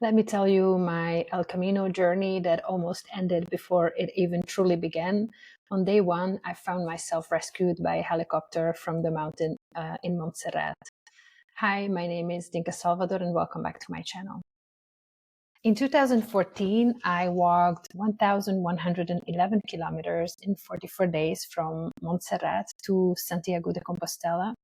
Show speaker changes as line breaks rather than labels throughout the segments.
Let me tell you my El Camino journey that almost ended before it even truly began. On day one, I found myself rescued by a helicopter from the mountain in Montserrat. Hi, my name is Dinka Salvador and welcome back to my channel. In 2014, I walked 1,111 kilometers in 44 days from Montserrat to Santiago de Compostela.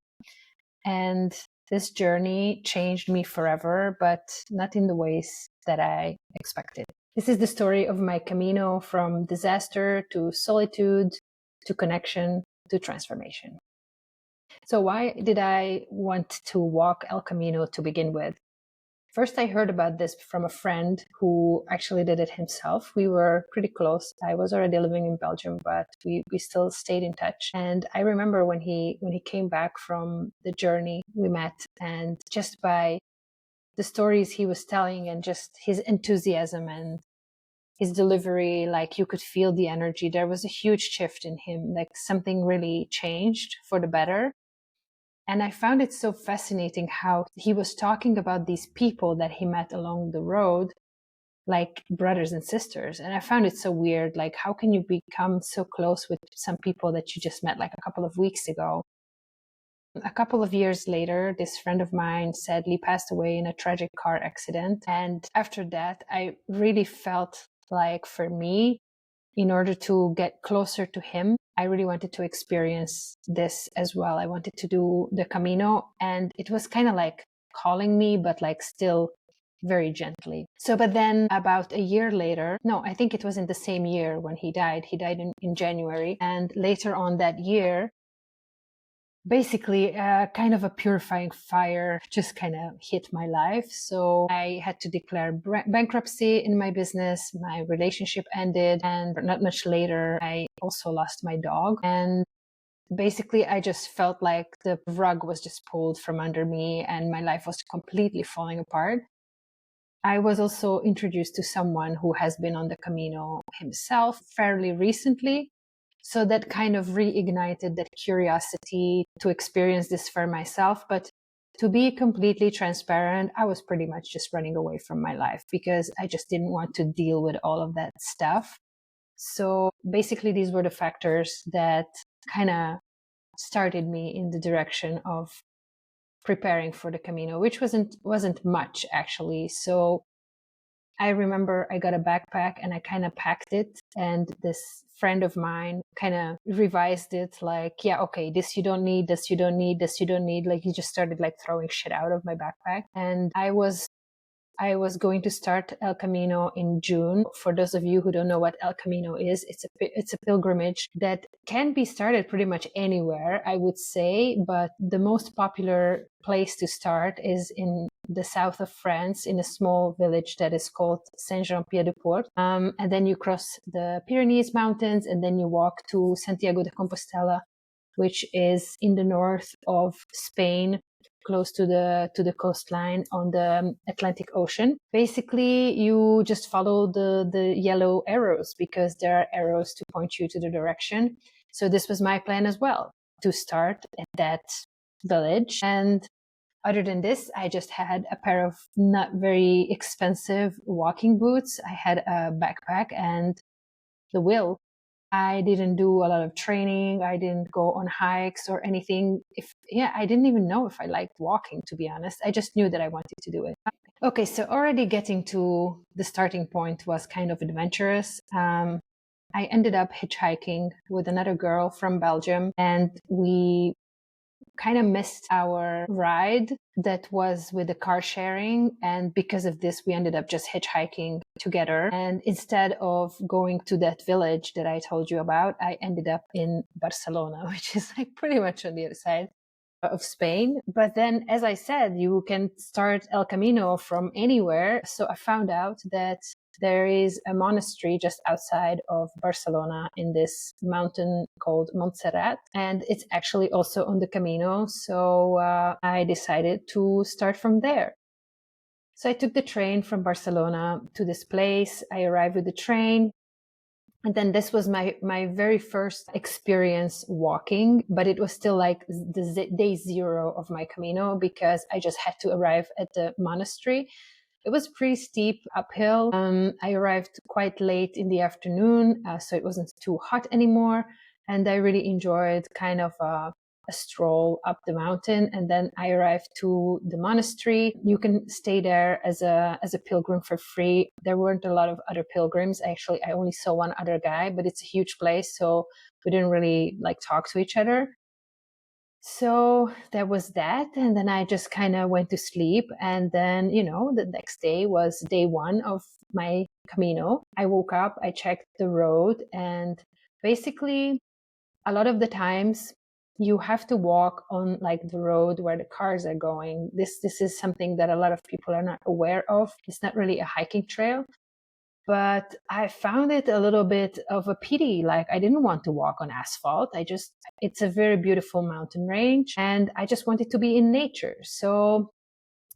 And this journey changed me forever, but not in the ways that I expected. This is the story of my Camino from disaster to solitude, to connection, to transformation. So why did I want to walk El Camino to begin with? First, I heard about this from a friend who actually did it himself. We were pretty close. I was already living in Belgium, but we still stayed in touch. And I remember when he came back from the journey, we met, and just by the stories he was telling and just his enthusiasm and his delivery, like you could feel the energy. There was a huge shift in him, like something really changed for the better. And I found it so fascinating how he was talking about these people that he met along the road, like brothers and sisters. And I found it so weird. Like, how can you become so close with some people that you just met like a couple of weeks ago? A couple of years later, this friend of mine sadly passed away in a tragic car accident. And after that, I really felt like for me, in order to get closer to him, I really wanted to experience this as well. I wanted to do the Camino, and it was kind of like calling me, but like still very gently. So, but then about a year later, no, I think it was in the same year when he died. He died in January. And later on that year, basically kind of a purifying fire just kind of hit my life. So I had to declare bankruptcy in my business. My relationship ended, and not much later, I also lost my dog. And basically, I just felt like the rug was just pulled from under me and my life was completely falling apart. I was also introduced to someone who has been on the Camino himself fairly recently. So that kind of reignited that curiosity to experience this for myself. But to be completely transparent, I was pretty much just running away from my life because I just didn't want to deal with all of that stuff. So basically, these were the factors that kind of started me in the direction of preparing for the Camino, which wasn't much actually. So I remember I got a backpack and I kind of packed it, and this friend of mine kind of revised it like, yeah, okay, this you don't need, this you don't need, this you don't need. Like he just started like throwing shit out of my backpack. And I was going to start El Camino in June. For those of you who don't know what El Camino is, it's a pilgrimage that can be started pretty much anywhere, I would say, but the most popular place to start is in the south of France, in a small village that is called Saint-Jean-Pied-de-Port. And then you cross the Pyrenees Mountains, and then you walk to Santiago de Compostela, which is in the north of Spain, close to the coastline on the Atlantic Ocean. Basically, you just follow the yellow arrows because there are arrows to point you to the direction. So this was my plan as well, to start at that village. And other than this, I just had a pair of not very expensive walking boots. I had a backpack and the will. I didn't do a lot of training. I didn't go on hikes or anything. I didn't even know if I liked walking, to be honest. I just knew that I wanted to do it. Okay, so already getting to the starting point was kind of adventurous. I ended up hitchhiking with another girl from Belgium, and we kind of missed our ride that was with the car sharing. And because of this, we ended up just hitchhiking together. And instead of going to that village that I told you about, I ended up in Barcelona, which is like pretty much on the other side of Spain. But then, as I said, you can start El Camino from anywhere. So I found out that there is a monastery just outside of Barcelona in this mountain called Montserrat, and it's actually also on the Camino. So I decided to start from there. So I took the train from Barcelona to this place. I arrived with the train. And then this was my very first experience walking, but it was still like the day zero of my Camino because I just had to arrive at the monastery. It was pretty steep uphill. I arrived quite late in the afternoon, so it wasn't too hot anymore. And I really enjoyed kind of a stroll up the mountain. And then I arrived to the monastery. You can stay there as a pilgrim for free. There weren't a lot of other pilgrims. Actually, I only saw one other guy, but it's a huge place, so we didn't really like talk to each other. So there was that. And then I just kind of went to sleep. And then, the next day was day one of my Camino. I woke up, I checked the road, and basically a lot of the times you have to walk on like the road where the cars are going. This is something that a lot of people are not aware of. It's not really a hiking trail. But I found it a little bit of a pity. Like, I didn't want to walk on asphalt. It's a very beautiful mountain range, and I just wanted to be in nature. So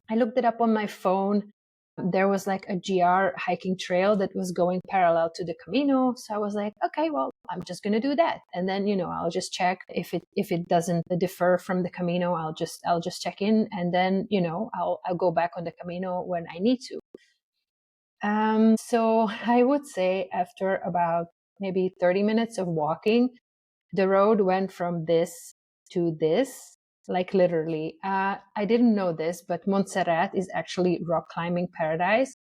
I looked it up on my phone. There was like a GR hiking trail that was going parallel to the Camino. So I was like, okay, well, I'm just going to do that. And then, I'll just check if it doesn't differ from the Camino, I'll just check in. And then, I'll go back on the Camino when I need to. So I would say after about maybe 30 minutes of walking, the road went from this to this, like literally. I didn't know this, but Montserrat is actually rock climbing paradise.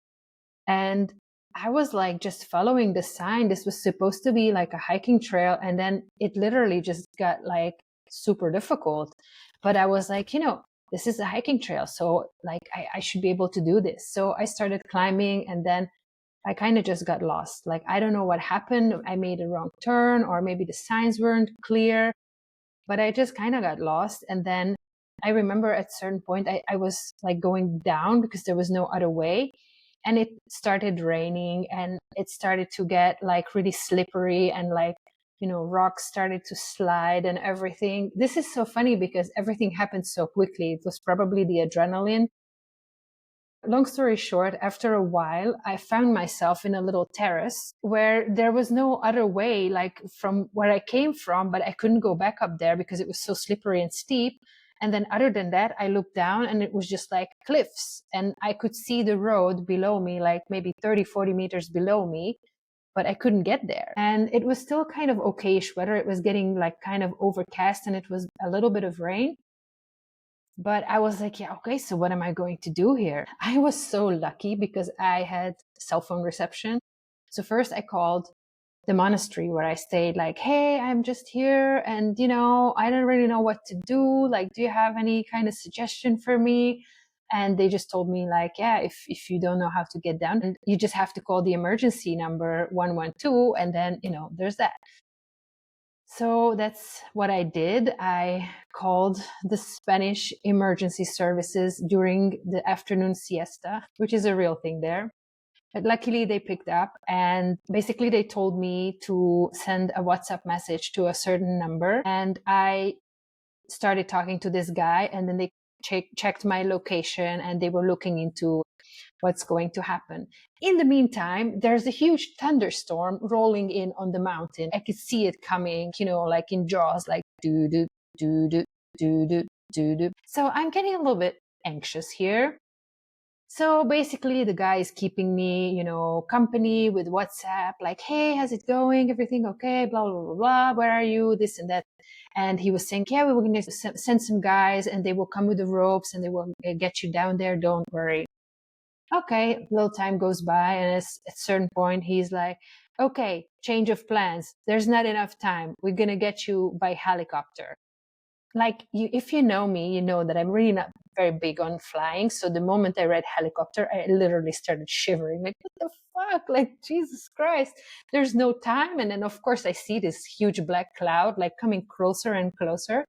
And I was like just following the sign. This was supposed to be like a hiking trail. And then it literally just got like super difficult. But I was like, this is a hiking trail. So like, I should be able to do this. So I started climbing, and then I kind of just got lost. Like, I don't know what happened. I made a wrong turn, or maybe the signs weren't clear, but I just kind of got lost. And then I remember at a certain point, I was like going down because there was no other way. And it started raining, and it started to get like really slippery, and like, rocks started to slide and everything. This is so funny because everything happened so quickly. It was probably the adrenaline. Long story short, after a while, I found myself in a little terrace where there was no other way, like from where I came from, but I couldn't go back up there because it was so slippery and steep. And then other than that, I looked down and it was just like cliffs, and I could see the road below me, like maybe 30, 40 meters below me, but I couldn't get there. And it was still kind of okayish weather. It was getting like kind of overcast, and it was a little bit of rain. But I was like, yeah, okay, so what am I going to do here? I was so lucky because I had cell phone reception. So first I called the monastery where I stayed, like, hey, I'm just here, and, I don't really know what to do. Like, do you have any kind of suggestion for me? And they just told me, like, yeah, if you don't know how to get down, you just have to call the emergency number 112, and then, there's that. So that's what I did. I called the Spanish emergency services during the afternoon siesta, which is a real thing there. But luckily they picked up, and basically they told me to send a WhatsApp message to a certain number. And I started talking to this guy, and then they checked my location, and they were looking into what's going to happen. In the meantime, there's a huge thunderstorm rolling in on the mountain. I could see it coming, like in Jaws, like do do do do do do do do. So I'm getting a little bit anxious here. So basically the guy is keeping me, company with WhatsApp, like, hey, how's it going? Everything okay? Blah, blah, blah, blah. Where are you? This and that. And he was saying, yeah, we were going to send some guys, and they will come with the ropes, and they will get you down there. Don't worry. Okay, a little time goes by, and at a certain point, he's like, okay, change of plans. There's not enough time. We're going to get you by helicopter. Like, if you know me, you know that I'm really not very big on flying. So the moment I read helicopter, I literally started shivering. Like, what the fuck? Like, Jesus Christ, there's no time. And then, of course, I see this huge black cloud, like, coming closer and closer.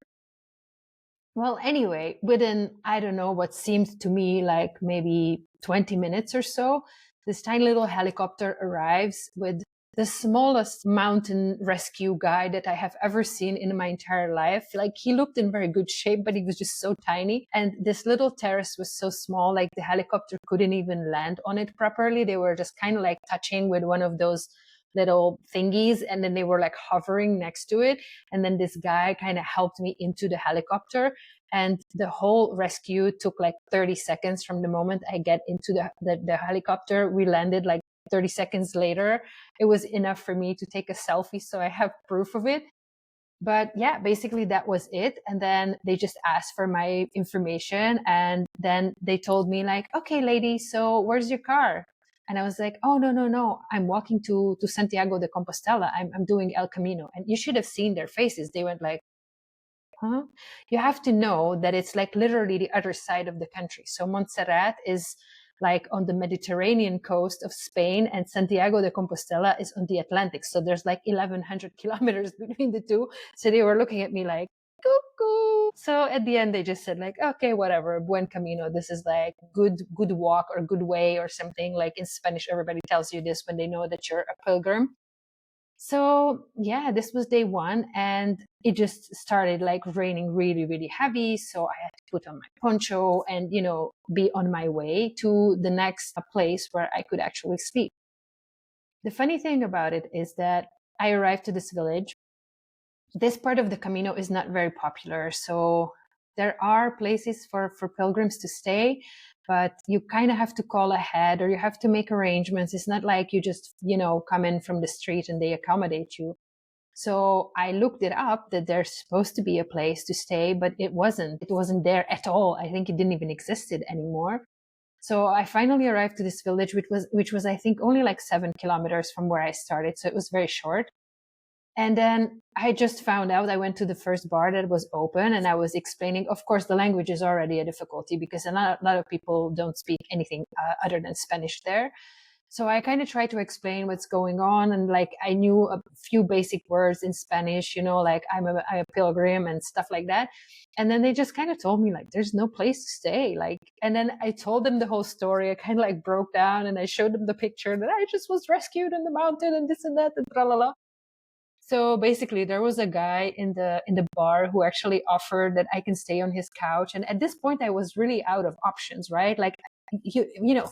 Well, anyway, within, I don't know, what seemed to me like maybe 20 minutes or so, this tiny little helicopter arrives with the smallest mountain rescue guy that I have ever seen in my entire life. Like, he looked in very good shape, but he was just so tiny. And this little terrace was so small, like the helicopter couldn't even land on it properly. They were just kind of like touching with one of those little thingies, and then they were like hovering next to it. And then this guy kind of helped me into the helicopter, and the whole rescue took like 30 seconds from the moment I get into the helicopter. We landed like 30 seconds later. It was enough for me to take a selfie, so I have proof of it. But yeah, basically that was it. And then they just asked for my information, and then they told me like, okay, lady, so where's your car? And I was like, oh, no, I'm walking to Santiago de Compostela. I'm doing El Camino. And you should have seen their faces. They went like, huh? You have to know that it's like literally the other side of the country. So Montserrat is like on the Mediterranean coast of Spain, and Santiago de Compostela is on the Atlantic. So there's like 1,100 kilometers between the two. So they were looking at me like, cuckoo. So at the end, they just said like, okay, whatever, buen camino. This is like good walk or good way or something. Like in Spanish, everybody tells you this when they know that you're a pilgrim. So yeah, this was day one, and it just started like raining really, really heavy. So I had to put on my poncho and, be on my way to the next place where I could actually sleep. The funny thing about it is that I arrived to this village. This part of the Camino is not very popular. So there are places for pilgrims to stay, but you kind of have to call ahead or you have to make arrangements. It's not like you just, come in from the street and they accommodate you. So I looked it up that there's supposed to be a place to stay, but it wasn't. It wasn't there at all. I think it didn't even existed anymore. So I finally arrived to this village, which was I think only like 7 kilometers from where I started. So it was very short. And then I just found out, I went to the first bar that was open and I was explaining, of course, the language is already a difficulty because a lot of people don't speak anything other than Spanish there. So I kind of tried to explain what's going on. And like, I knew a few basic words in Spanish, like I'm a pilgrim and stuff like that. And then they just kind of told me like, there's no place to stay. Like, and then I told them the whole story. I kind of like broke down and I showed them the picture that I just was rescued in the mountain and this and that and tralala. So basically, there was a guy in the bar who actually offered that I can stay on his couch. And at this point, I was really out of options, right? Like,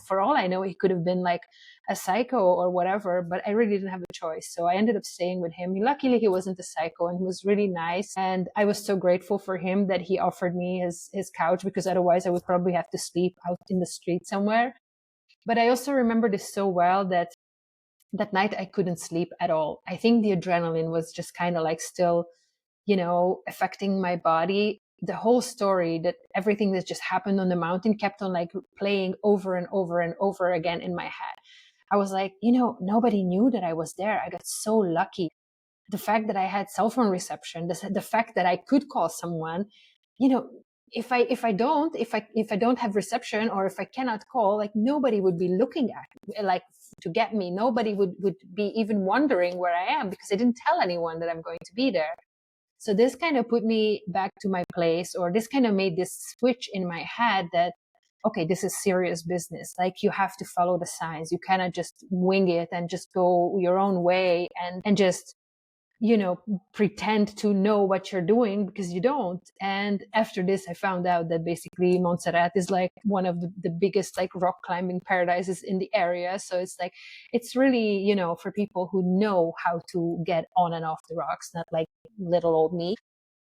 for all I know, he could have been like a psycho or whatever, but I really didn't have a choice. So I ended up staying with him. Luckily, he wasn't a psycho and he was really nice. And I was so grateful for him that he offered me his couch, because otherwise I would probably have to sleep out in the street somewhere. But I also remember this so well that night I couldn't sleep at all. I think the adrenaline was just kind of like still, affecting my body. The whole story, that everything that just happened on the mountain kept on like playing over and over and over again in my head. I was like, nobody knew that I was there. I got so lucky. The fact that I had cell phone reception, the fact that I could call someone, you know, if I don't have reception, or if I cannot call, like nobody would be looking at me, like to get me. Nobody would be even wondering where I am, because I didn't tell anyone that I'm going to be there. So this kind of put me back to my place, or this kind of made this switch in my head that, okay, this is serious business. Like you have to follow the signs. You cannot just wing it and just go your own way and just, pretend to know what you're doing, because you don't. And after this, I found out that basically Montserrat is like one of the biggest like rock climbing paradises in the area. So it's like, it's really, for people who know how to get on and off the rocks, not like little old me,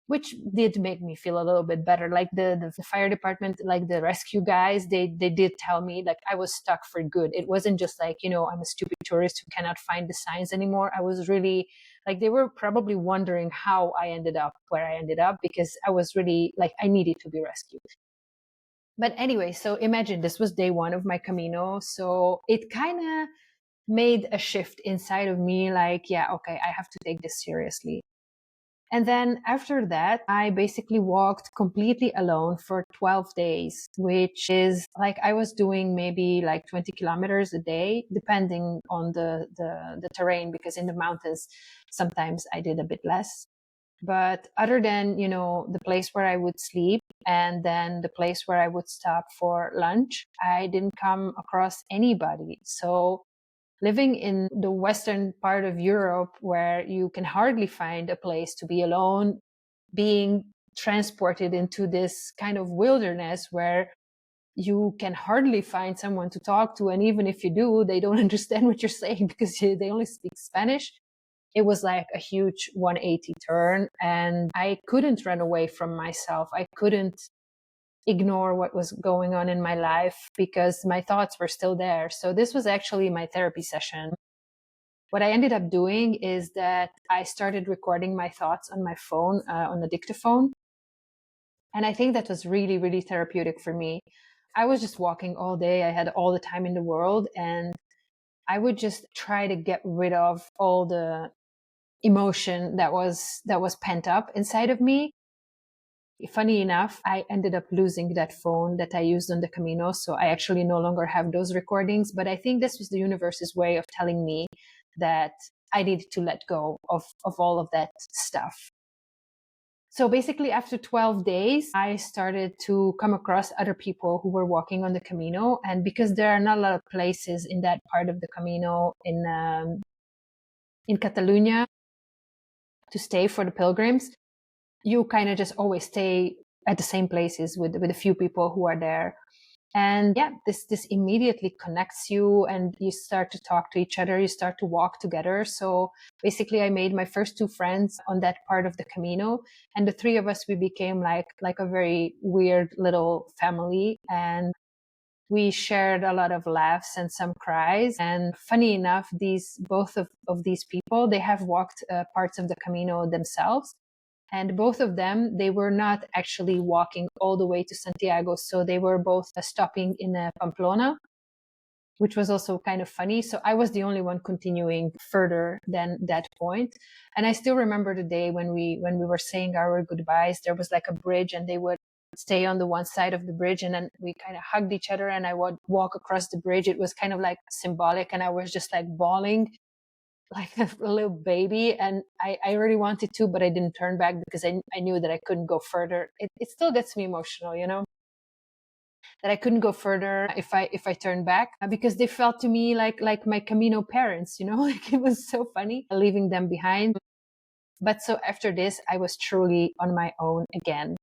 which did make me feel a little bit better. Like the fire department, like the rescue guys, they did tell me like I was stuck for good. It wasn't just like, I'm a stupid tourist who cannot find the signs anymore. I was really like, they were probably wondering how I ended up where I ended up, because I was really like, I needed to be rescued. But anyway, so imagine this was day one of my Camino. So it kind of made a shift inside of me, like, yeah, okay, I have to take this seriously. And then after that, I basically walked completely alone for 12 days, which is like I was doing maybe like 20 kilometers a day, depending on the terrain, because in the mountains, sometimes I did a bit less. But other than, the place where I would sleep and then the place where I would stop for lunch, I didn't come across anybody. So living in the western part of Europe, where you can hardly find a place to be alone, being transported into this kind of wilderness where you can hardly find someone to talk to. And even if you do, they don't understand what you're saying because they only speak Spanish. It was like a huge 180 turn, and I couldn't run away from myself. I couldn't ignore what was going on in my life because my thoughts were still there. So this was actually my therapy session. What I ended up doing is that I started recording my thoughts on my phone, on the dictaphone. And I think that was really, really therapeutic for me. I was just walking all day. I had all the time in the world, and I would just try to get rid of all the emotion that was pent up inside of me. Funny enough, I ended up losing that phone that I used on the Camino. So I actually no longer have those recordings. But I think this was the universe's way of telling me that I needed to let go of all of that stuff. So basically, after 12 days, I started to come across other people who were walking on the Camino. And because there are not a lot of places in that part of the Camino in Catalonia to stay for the pilgrims, you kind of just always stay at the same places with a few people who are there. And yeah, this immediately connects you, and you start to talk to each other. You start to walk together. So basically, I made my first 2 friends on that part of the Camino, and the 3 of us, we became like a very weird little family. And we shared a lot of laughs and some cries. And funny enough, both of these people, they have walked parts of the Camino themselves. And both of them, they were not actually walking all the way to Santiago. So they were both stopping in Pamplona, which was also kind of funny. So I was the only one continuing further than that point. And I still remember the day when we were saying our goodbyes. There was like a bridge, and they would stay on the one side of the bridge, and then we kind of hugged each other, and I would walk across the bridge. It was kind of like symbolic, and I was just like bawling like a little baby. And I really wanted to, but I didn't turn back because I knew that I couldn't go further. It still gets me emotional, that I couldn't go further if I turned back, because they felt to me like my Camino parents, like it was so funny leaving them behind. But so after this, I was truly on my own again.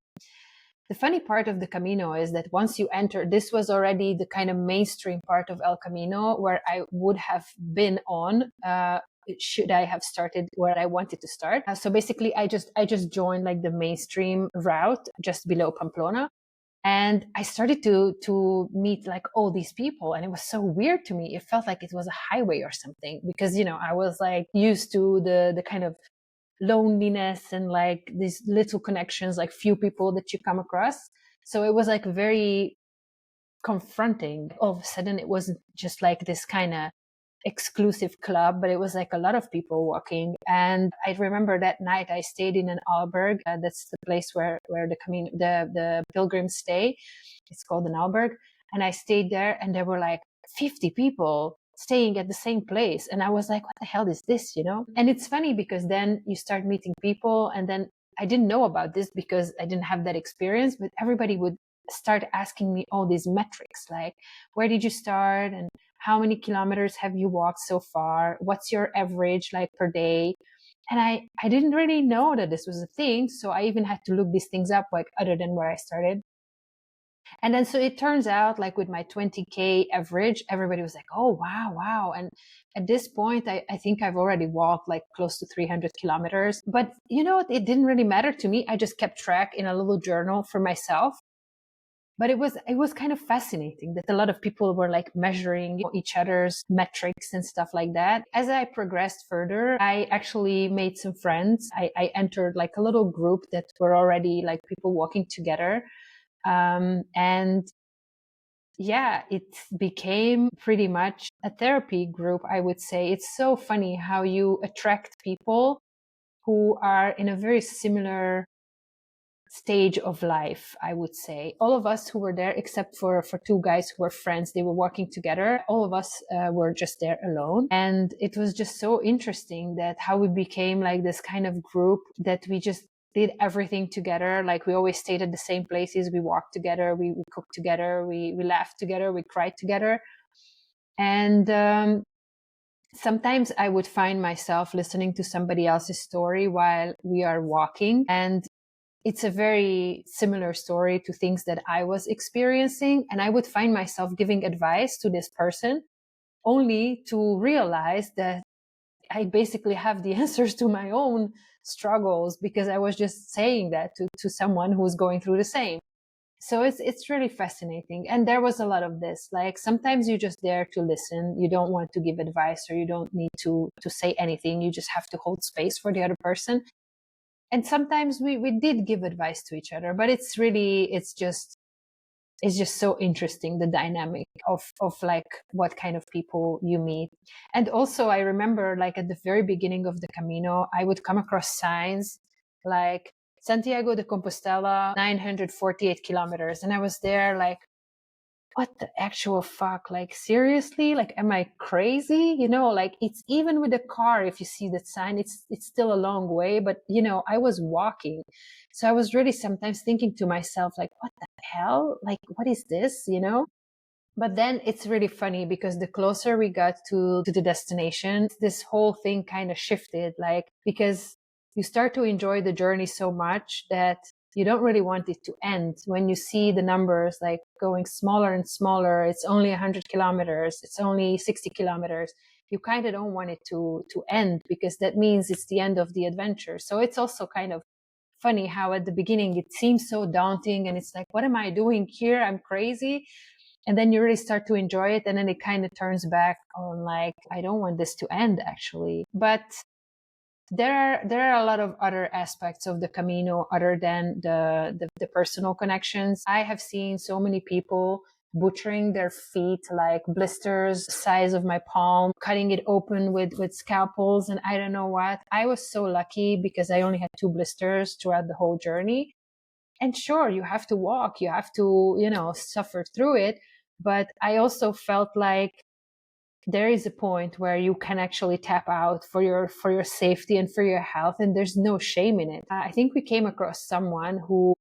The funny part of the Camino is that once you enter, this was already the kind of mainstream part of El Camino where I would have been on, should I have started where I wanted to start. So basically, I just joined like the mainstream route just below Pamplona. And I started to meet like all these people, and it was so weird to me. It felt like it was a highway or something, because I was like used to the kind of loneliness and like these little connections, like few people that you come across. So it was like very confronting. All of a sudden, it wasn't just like this kind of exclusive club, but it was like a lot of people walking. And I remember that night I stayed in an alberg. That's the place where the pilgrims stay. It's called an alberg. And I stayed there, and there were like 50 people staying at the same place. And I was like, what the hell is this, And it's funny because then you start meeting people, and then I didn't know about this because I didn't have that experience, but everybody would start asking me all these metrics, like, where did you start? And how many kilometers have you walked so far? What's your average like per day? And I didn't really know that this was a thing. So I even had to look these things up, like other than where I started. And then so it turns out, like with my 20K average, everybody was like, oh, wow. And at this point, I think I've already walked like close to 300 kilometers. But it didn't really matter to me. I just kept track in a little journal for myself. But it was kind of fascinating that a lot of people were like measuring each other's metrics and stuff like that. As I progressed further, I actually made some friends. I entered like a little group that were already like people walking together. And yeah, it became pretty much a therapy group, I would say. It's so funny how you attract people who are in a very similar stage of life, I would say. All of us who were there, except for 2 guys who were friends, they were working together. All of us were just there alone. And it was just so interesting that how we became like this kind of group that we just did everything together. Like we always stayed at the same places. We walked together, we cooked together, we laughed together, we cried together. And sometimes I would find myself listening to somebody else's story while we are walking. And it's a very similar story to things that I was experiencing. And I would find myself giving advice to this person only to realize that I basically have the answers to my own struggles because I was just saying that to someone who's going through the same. So it's really fascinating. And there was a lot of this. Like sometimes you're just there to listen. You don't want to give advice or you don't need to say anything. You just have to hold space for the other person. And sometimes we did give advice to each other, but it's just so interesting, the dynamic of like what kind of people you meet. And also I remember like at the very beginning of the Camino, I would come across signs like Santiago de Compostela, 948 kilometers. And I was there like, what the actual fuck? Like, seriously? Like, am I crazy? You know, like it's even with a car, if you see that sign, it's still a long way, but you know, I was walking. So I was really sometimes thinking to myself, like, what the hell? Like, what is this? You know? But then it's really funny because the closer we got to the destination, this whole thing kind of shifted, like, because you start to enjoy the journey so much that you don't really want it to end. When you see the numbers like going smaller and smaller, it's only 100 kilometers, it's only 60 kilometers. You kind of don't want it to end because that means it's the end of the adventure. So it's also kind of funny how at the beginning it seems so daunting and it's like, what am I doing here? I'm crazy. And then you really start to enjoy it. And then it kind of turns back on like, I don't want this to end actually. But there are a lot of other aspects of the Camino other than the personal connections. I have seen so many people butchering their feet, like blisters the size of my palm, cutting it open with scalpels and I don't know what. I was so lucky because I only had 2 blisters throughout the whole journey. And sure, you have to walk, you have to, you know, suffer through it. But I also felt like there is a point where you can actually tap out for your safety and for your health, and there's no shame in it. I think we came across someone who,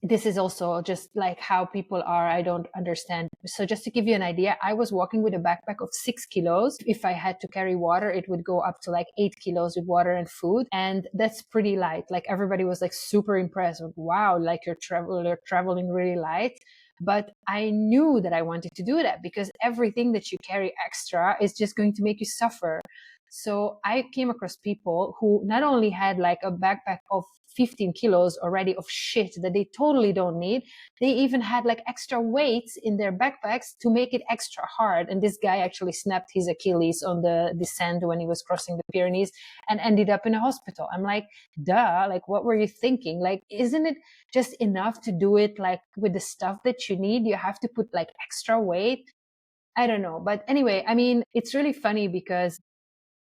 this is also just like how people are. I don't understand. So just to give you an idea, I was walking with a backpack of 6 kilos. If I had to carry water, it would go up to like 8 kilos with water and food. And that's pretty light. Like everybody was like super impressed. Like, wow, like you're traveling really light. But I knew that I wanted to do that because everything that you carry extra is just going to make you suffer. So I came across people who not only had like a backpack of 15 kilos already of shit that they totally don't need, they even had like extra weights in their backpacks to make it extra hard. And this guy actually snapped his Achilles on the descent when he was crossing the Pyrenees and ended up in a hospital. I'm like, duh, like what were you thinking? Like, isn't it just enough to do it like with the stuff that you need? You have to put like extra weight. I don't know. But anyway, I mean, it's really funny because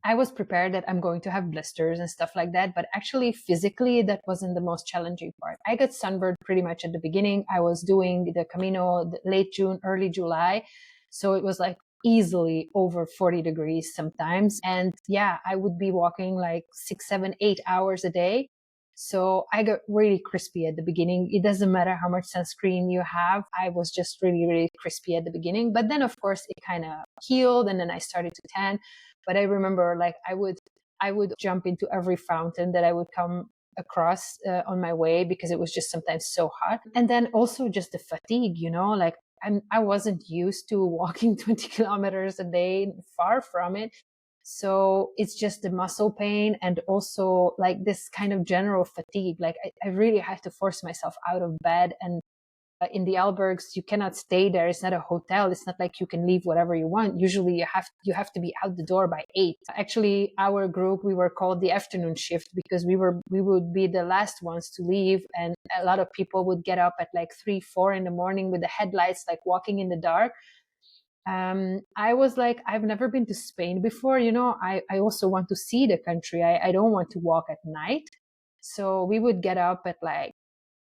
I was prepared that I'm going to have blisters and stuff like that, but actually physically that wasn't the most challenging part. I got sunburned pretty much at the beginning. I was doing the Camino late June, early July. So it was like easily over 40 degrees sometimes. And yeah, I would be walking like 6, 7, 8 hours a day. So I got really crispy at the beginning. It doesn't matter how much sunscreen you have. I was just really, really crispy at the beginning. But then of course it kind of healed and then I started to tan. But I remember like I would jump into every fountain that I would come across on my way because it was just sometimes so hot. And then also just the fatigue, you know, like I wasn't used to walking 20 kilometers a day, far from it. So it's just the muscle pain and also like this kind of general fatigue. Like I really had to force myself out of bed. And in the albergs, you cannot stay there. It's not a hotel. It's not like you can leave whatever you want. Usually you have to be out the door by 8. Actually, our group, we were called the afternoon shift because we would be the last ones to leave. And a lot of people would get up at like 3, 4 in the morning with the headlights, like walking in the dark. I was like, I've never been to Spain before. You know, I also want to see the country. I don't want to walk at night. So we would get up at like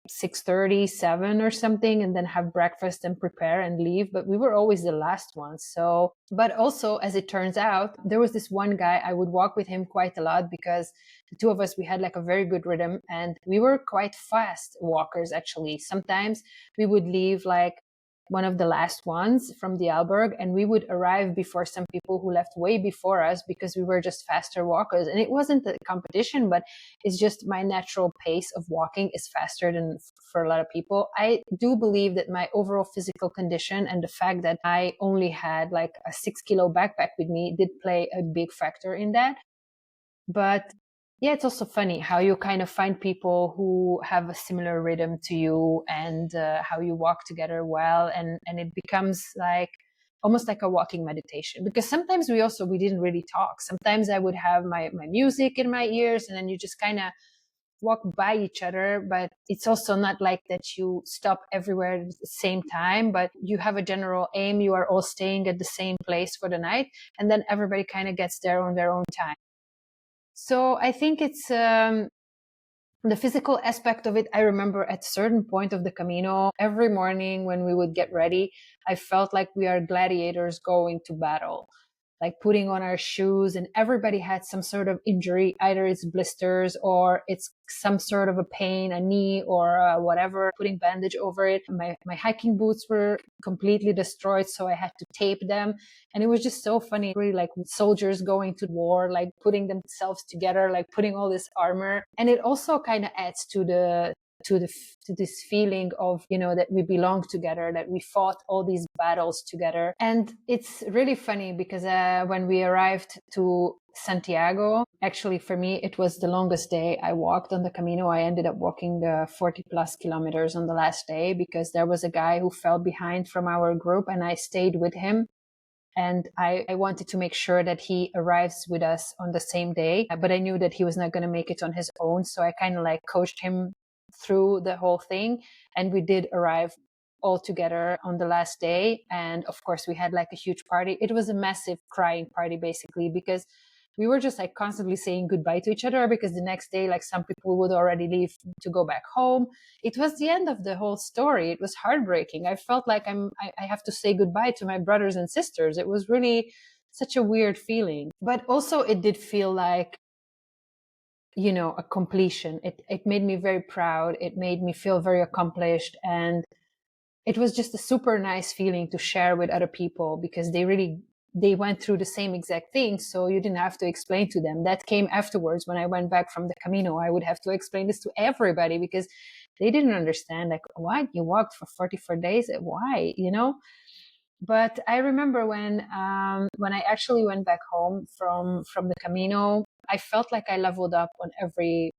6:30, 7 or something, and then have breakfast and prepare and leave. But we were always the last ones. So, but also as it turns out, there was this one guy, I would walk with him quite a lot because the two of us, we had like a very good rhythm and we were quite fast walkers. Actually, sometimes we would leave like one of the last ones from the alberg, and we would arrive before some people who left way before us because we were just faster walkers. And it wasn't a competition, but it's just my natural pace of walking is faster than for a lot of people. I do believe that my overall physical condition and the fact that I only had like a 6-kilo backpack with me did play a big factor in that. But yeah, it's also funny how you kind of find people who have a similar rhythm to you, and how you walk together well, and it becomes like almost like a walking meditation. Because sometimes we didn't really talk. Sometimes I would have my music in my ears, and then you just kind of walk by each other, but it's also not like that you stop everywhere at the same time, but you have a general aim. You are all staying at the same place for the night, and then everybody kind of gets there on their own time. So I think it's the physical aspect of it. I remember at a certain point of the Camino, every morning when we would get ready, I felt like we are gladiators going to battle, like putting on our shoes, and everybody had some sort of injury. Either it's blisters or it's some sort of a pain, a knee or whatever, putting bandage over it. My hiking boots were completely destroyed, so I had to tape them. And it was just so funny, really like soldiers going to war, like putting themselves together, like putting all this armor. And it also kind of adds to this feeling of, that we belong together, that we fought all these battles together. And it's really funny because when we arrived to Santiago, actually for me, it was the longest day I walked on the Camino. I ended up walking 40 plus kilometers on the last day because there was a guy who fell behind from our group, and I stayed with him. And I wanted to make sure that he arrives with us on the same day, but I knew that he was not going to make it on his own. So I kind of like coached him through the whole thing. And we did arrive all together on the last day. And of course, we had like a huge party. It was a massive crying party, basically, because we were just like constantly saying goodbye to each other, because the next day, like some people would already leave to go back home. It was the end of the whole story. It was heartbreaking. I felt like I have to say goodbye to my brothers and sisters. It was really such a weird feeling, but also it did feel like, a completion. It made me very proud. It made me feel very accomplished. And it was just a super nice feeling to share with other people, because they went through the same exact thing. So you didn't have to explain to them. That came afterwards. When I went back from the Camino, I would have to explain this to everybody because they didn't understand, like, what? You walked for 44 days? Why? But I remember when I actually went back home from the Camino, I felt like I leveled up on every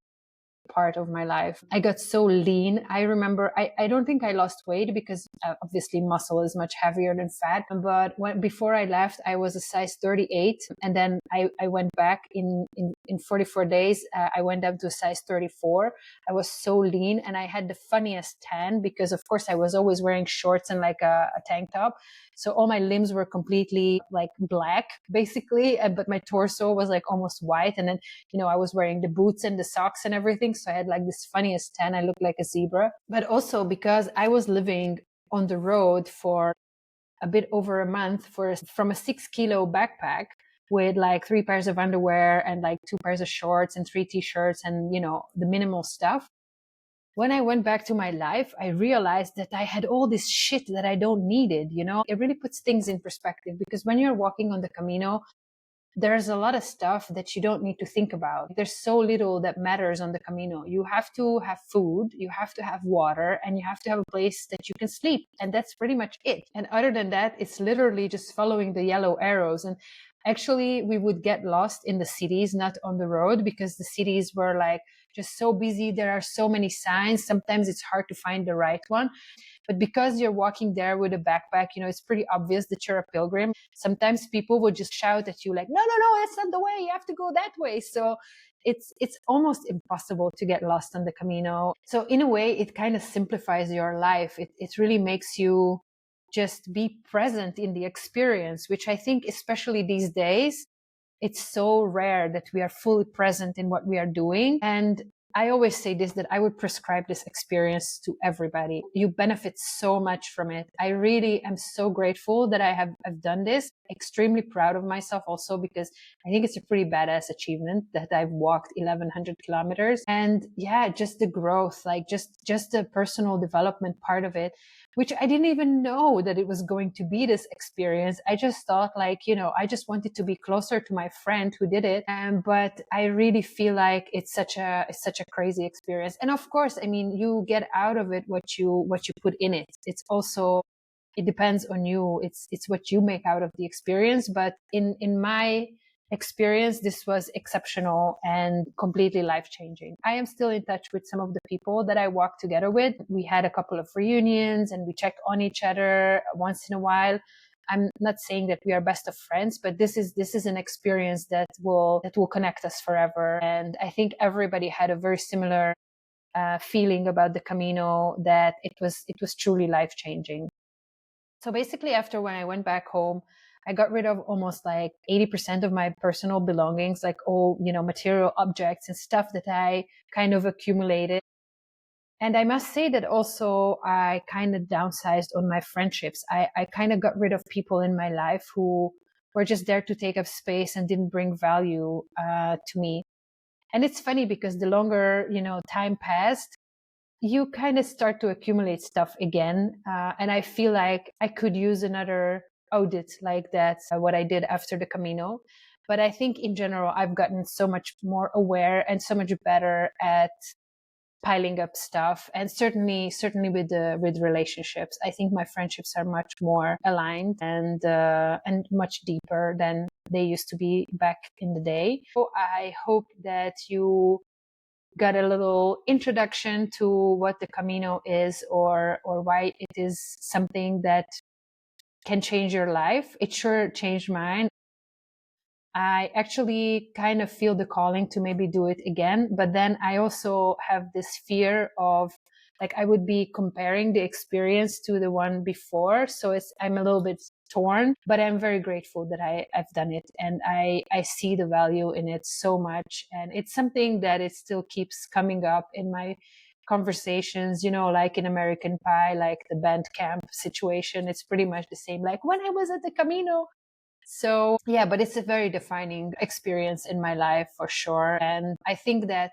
part of my life. I got so lean. I remember I don't think I lost weight because obviously muscle is much heavier than fat. But before I left, I was a size 38. And then I went back in 44 days. I went up to a size 34. I was so lean, and I had the funniest tan because of course I was always wearing shorts and like a tank top. So all my limbs were completely like black, basically. But my torso was like almost white. And then, I was wearing the boots and the socks and everything. So I had like this funniest tan. I looked like a zebra. But also because I was living on the road for a bit over a month from a 6-kilo backpack with like 3 pairs of underwear and like 2 pairs of shorts and 3 t-shirts and, the minimal stuff. When I went back to my life, I realized that I had all this shit that I don't needed, It really puts things in perspective, because when you're walking on the Camino, there's a lot of stuff that you don't need to think about. There's so little that matters on the Camino. You have to have food, you have to have water, and you have to have a place that you can sleep. And that's pretty much it. And other than that, it's literally just following the yellow arrows. And actually, we would get lost in the cities, not on the road, because the cities were like just so busy. There are so many signs. Sometimes it's hard to find the right one. But because you're walking there with a backpack, it's pretty obvious that you're a pilgrim. Sometimes people would just shout at you like, no, that's not the way. You have to go that way. So it's almost impossible to get lost on the Camino. So in a way, it kind of simplifies your life. It really makes you just be present in the experience, which I think, especially these days, it's so rare that we are fully present in what we are doing. And I always say this, that I would prescribe this experience to everybody. You benefit so much from it. I really am so grateful that I've done this. extremely proud of myself also, because I think it's a pretty badass achievement that I've walked 1100 kilometers. And yeah, just the growth, like just the personal development part of it, which I didn't even know that it was going to be this experience. I just thought like, I just wanted to be closer to my friend who did it. But I really feel like it's such a crazy experience. And of course, I mean, you get out of it what you put in it. It's also, it depends on you. It's what you make out of the experience. But in my experience, this was exceptional and completely life-changing. I am still in touch with some of the people that I walked together with. We had a couple of reunions and we check on each other once in a while. I'm not saying that we are best of friends, but this is an experience that will connect us forever. And I think everybody had a very similar feeling about the Camino, that it was truly life-changing. So basically, after when I went back home, I got rid of almost like 80% of my personal belongings, like all, material objects and stuff that I kind of accumulated. And I must say that also I kind of downsized on my friendships. I kind of got rid of people in my life who were just there to take up space and didn't bring value to me. And it's funny because the longer, time passed, you kind of start to accumulate stuff again. And I feel like I could use another audit like that, what I did after the Camino. But I think in general, I've gotten so much more aware and so much better at piling up stuff. And certainly with relationships, I think my friendships are much more aligned and much deeper than they used to be back in the day. So I hope that you got a little introduction to what the Camino is, or why it is something that can change your life. It sure changed mine. I actually kind of feel the calling to maybe do it again, but then I also have this fear of, like, I would be comparing the experience to the one before. So I'm a little bit torn, but I'm very grateful that I've done it, and I see the value in it so much. And it's something that it still keeps coming up in my conversations, like in American Pie, like the band camp situation. It's pretty much the same, like when I was at the Camino. So yeah, but it's a very defining experience in my life for sure. And I think that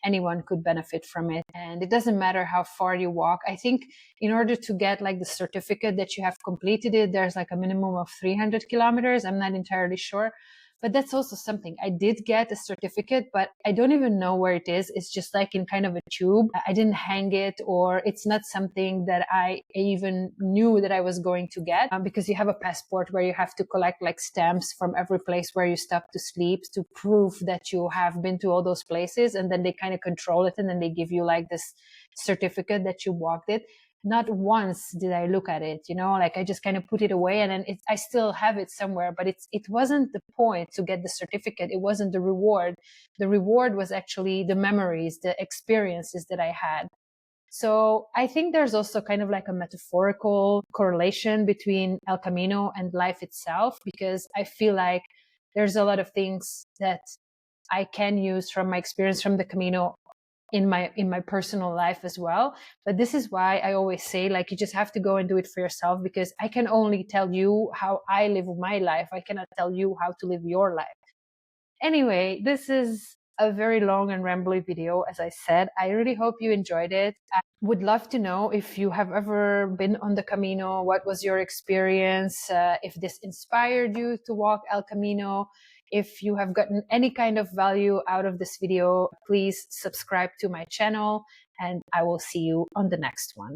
anyone could benefit from it. And it doesn't matter how far you walk. I think in order to get like the certificate that you have completed it, there's like a minimum of 300 kilometers. I'm not entirely sure. But that's also something. I did get a certificate, but I don't even know where it is. It's just like in kind of a tube. I didn't hang it, or it's not something that I even knew that I was going to get, because you have a passport where you have to collect like stamps from every place where you stop to sleep to prove that you have been to all those places. And then they kind of control it. And then they give you like this certificate that you walked it. Not once did I look at it, like I just kind of put it away, and then I still have it somewhere, but it wasn't the point to get the certificate. It wasn't the reward. The reward was actually the memories, the experiences that I had. So I think there's also kind of like a metaphorical correlation between El Camino and life itself, because I feel like there's a lot of things that I can use from my experience from the Camino in my personal life as well. But this is why I always say, like, you just have to go and do it for yourself, because I can only tell you how I live my life. I cannot tell you how to live your life. Anyway, this is a very long and rambly video, as I said. I really hope you enjoyed it. I would love to know if you have ever been on the Camino. What was your experience? If this inspired you to walk El Camino. If you have gotten any kind of value out of this video, please subscribe to my channel, and I will see you on the next one.